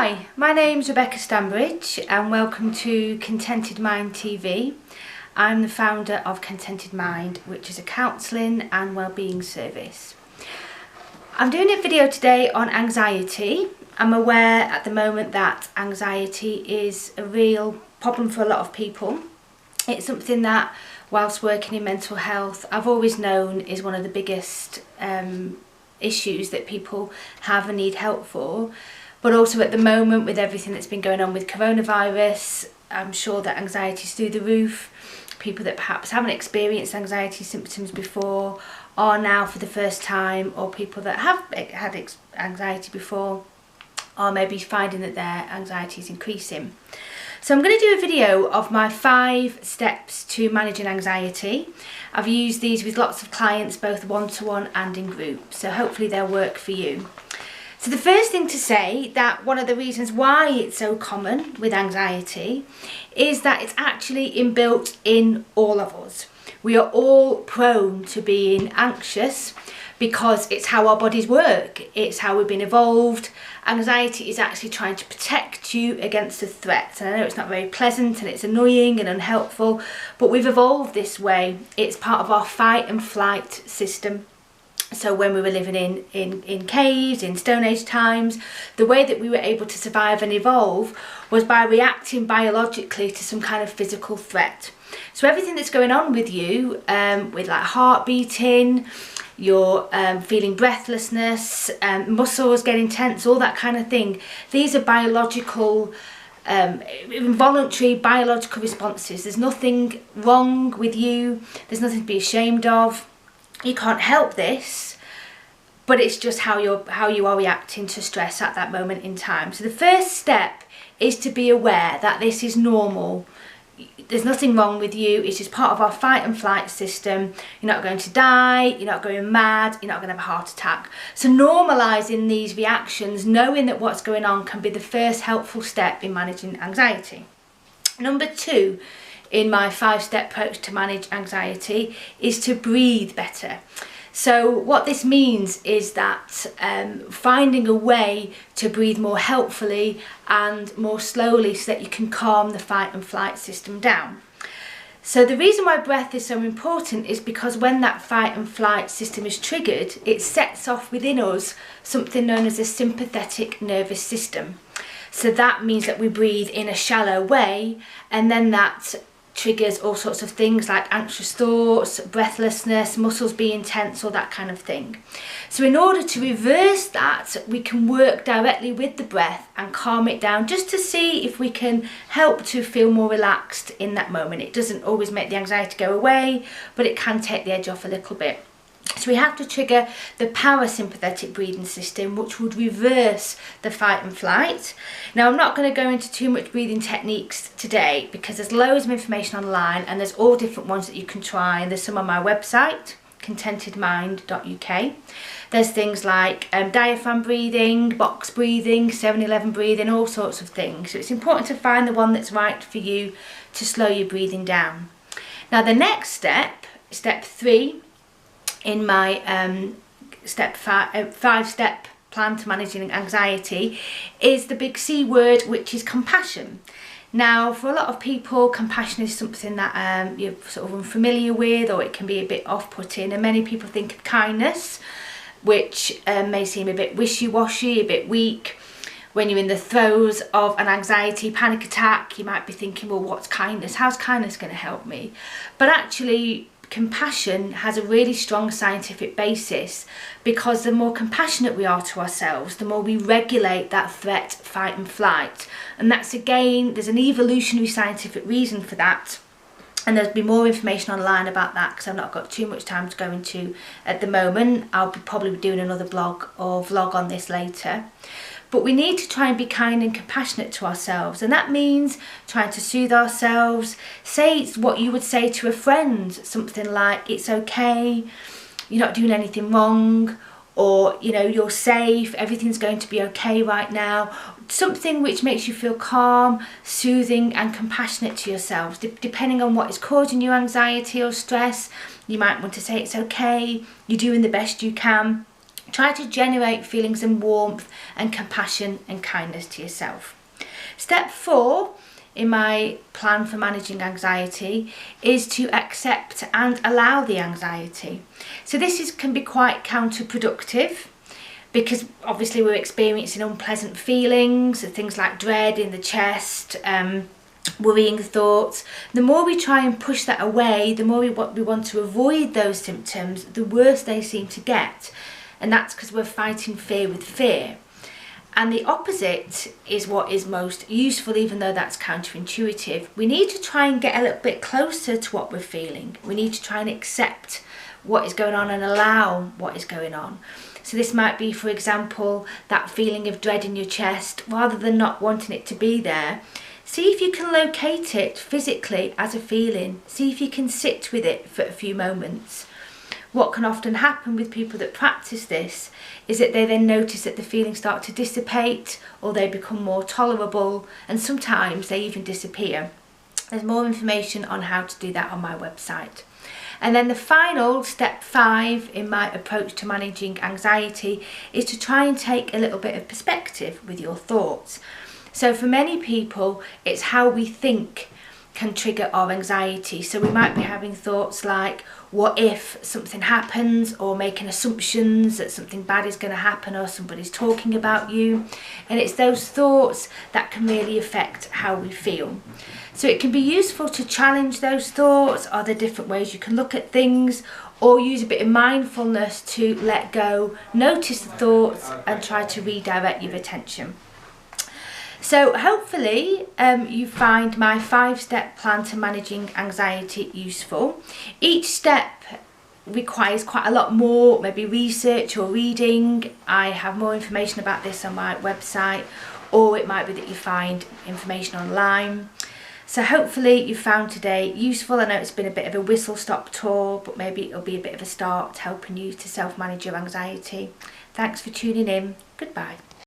Hi, my name's Rebecca Stanbridge and welcome to Contented Mind TV. I'm the founder of Contented Mind, which is a counselling and wellbeing service. I'm doing a video today on anxiety. I'm aware at the moment that anxiety is a real problem for a lot of people. It's something that, whilst working in mental health, I've always known is one of the biggest issues that people have and need help for. But also at the moment, with everything that's been going on with coronavirus, I'm sure that anxiety is through the roof. People that perhaps haven't experienced anxiety symptoms before are now for the first time, or people that have had anxiety before are maybe finding that their anxiety is increasing. So I'm going to do a video of my 5 steps to managing anxiety. I've used these with lots of clients, both one-to-one and in group, so hopefully they'll work for you. So the first thing to say, that one of the reasons why it's so common with anxiety is that it's actually inbuilt in all of us. We are all prone to being anxious because it's how our bodies work. It's how we've been evolved. Anxiety is actually trying to protect you against a threat. And I know it's not very pleasant and it's annoying and unhelpful, but we've evolved this way. It's part of our fight and flight system. So when we were living in caves, in Stone Age times, the way that we were able to survive and evolve was by reacting biologically to some kind of physical threat. So everything that's going on with you, with like heart beating, you're feeling breathlessness, muscles getting tense, all that kind of thing, these are biological, involuntary biological responses. There's nothing wrong with you, there's nothing to be ashamed of. You can't help this, but it's just how you are reacting to stress at that moment in time. So the first step is to be aware that this is normal. There's nothing wrong with you. It's just part of our fight and flight system. You're not going to die, you're not going mad, you're not going to have a heart attack. So normalising these reactions, knowing that what's going on, can be the first helpful step in managing anxiety. Number 2 in my 5-step approach to manage anxiety is to breathe better. So what this means is that finding a way to breathe more helpfully and more slowly so that you can calm the fight and flight system down. So the reason why breath is so important is because when that fight and flight system is triggered, it sets off within us something known as a sympathetic nervous system. So that means that we breathe in a shallow way, and then that triggers all sorts of things like anxious thoughts, breathlessness, muscles being tense, all that kind of thing. So in order to reverse that, we can work directly with the breath and calm it down, just to see if we can help to feel more relaxed in that moment. It doesn't always make the anxiety go away, but it can take the edge off a little bit. So we have to trigger the parasympathetic breathing system, which would reverse the fight and flight. Now, I'm not going to go into too much breathing techniques today because there's loads of information online and there's all different ones that you can try, and there's some on my website, contentedmind.uk. There's things like diaphragm breathing, box breathing, 7-11 breathing, all sorts of things. So it's important to find the one that's right for you to slow your breathing down. Now, the next step, step 3, in my 5-step plan to managing anxiety, is the big C word, which is compassion. Now, for a lot of people, compassion is something that you're sort of unfamiliar with, or it can be a bit off-putting, and many people think of kindness, which may seem a bit wishy-washy, a bit weak. When you're in the throes of an anxiety panic attack, you might be thinking, well, what's kindness? How's kindness going to help me? But actually, compassion has a really strong scientific basis, because the more compassionate we are to ourselves, the more we regulate that threat, fight and flight. And that's, again, there's an evolutionary scientific reason for that. And there'll be more information online about that because I've not got too much time to go into at the moment. I'll be probably doing another blog or vlog on this later. But we need to try and be kind and compassionate to ourselves, and that means trying to soothe ourselves. Say what you would say to a friend, something like, it's okay, you're not doing anything wrong, or, you know, you're safe, everything's going to be okay right now. Something which makes you feel calm, soothing and compassionate to yourselves. Depending on what is causing you anxiety or stress, you might want to say it's okay, you're doing the best you can. Try to generate feelings of warmth and compassion and kindness to yourself. Step 4 in my plan for managing anxiety is to accept and allow the anxiety. So this can be quite counterproductive, because obviously we're experiencing unpleasant feelings, things like dread in the chest, worrying thoughts. The more we try and push that away, the more we want to avoid those symptoms, the worse they seem to get. And that's because we're fighting fear with fear. And the opposite is what is most useful, even though that's counterintuitive. We need to try and get a little bit closer to what we're feeling. We need to try and accept what is going on and allow what is going on. So this might be, for example, that feeling of dread in your chest. Rather than not wanting it to be there, see if you can locate it physically as a feeling. See if you can sit with it for a few moments. What can often happen with people that practice this is that they then notice that the feelings start to dissipate, or they become more tolerable, and sometimes they even disappear. There's more information on how to do that on my website. And then the final, step 5 in my approach to managing anxiety, is to try and take a little bit of perspective with your thoughts. So for many people, it's how we think can trigger our anxiety. So we might be having thoughts like, what if something happens, or making assumptions that something bad is going to happen, or somebody's talking about you. And it's those thoughts that can really affect how we feel. So it can be useful to challenge those thoughts. Are there different ways you can look at things, or use a bit of mindfulness to let go, notice the thoughts and try to redirect your attention. So hopefully you find my 5-step plan to managing anxiety useful. Each step requires quite a lot more, maybe research or reading. I have more information about this on my website, or it might be that you find information online. So hopefully you found today useful. I know it's been a bit of a whistle-stop tour, but maybe it'll be a bit of a start helping you to self-manage your anxiety. Thanks for tuning in. Goodbye.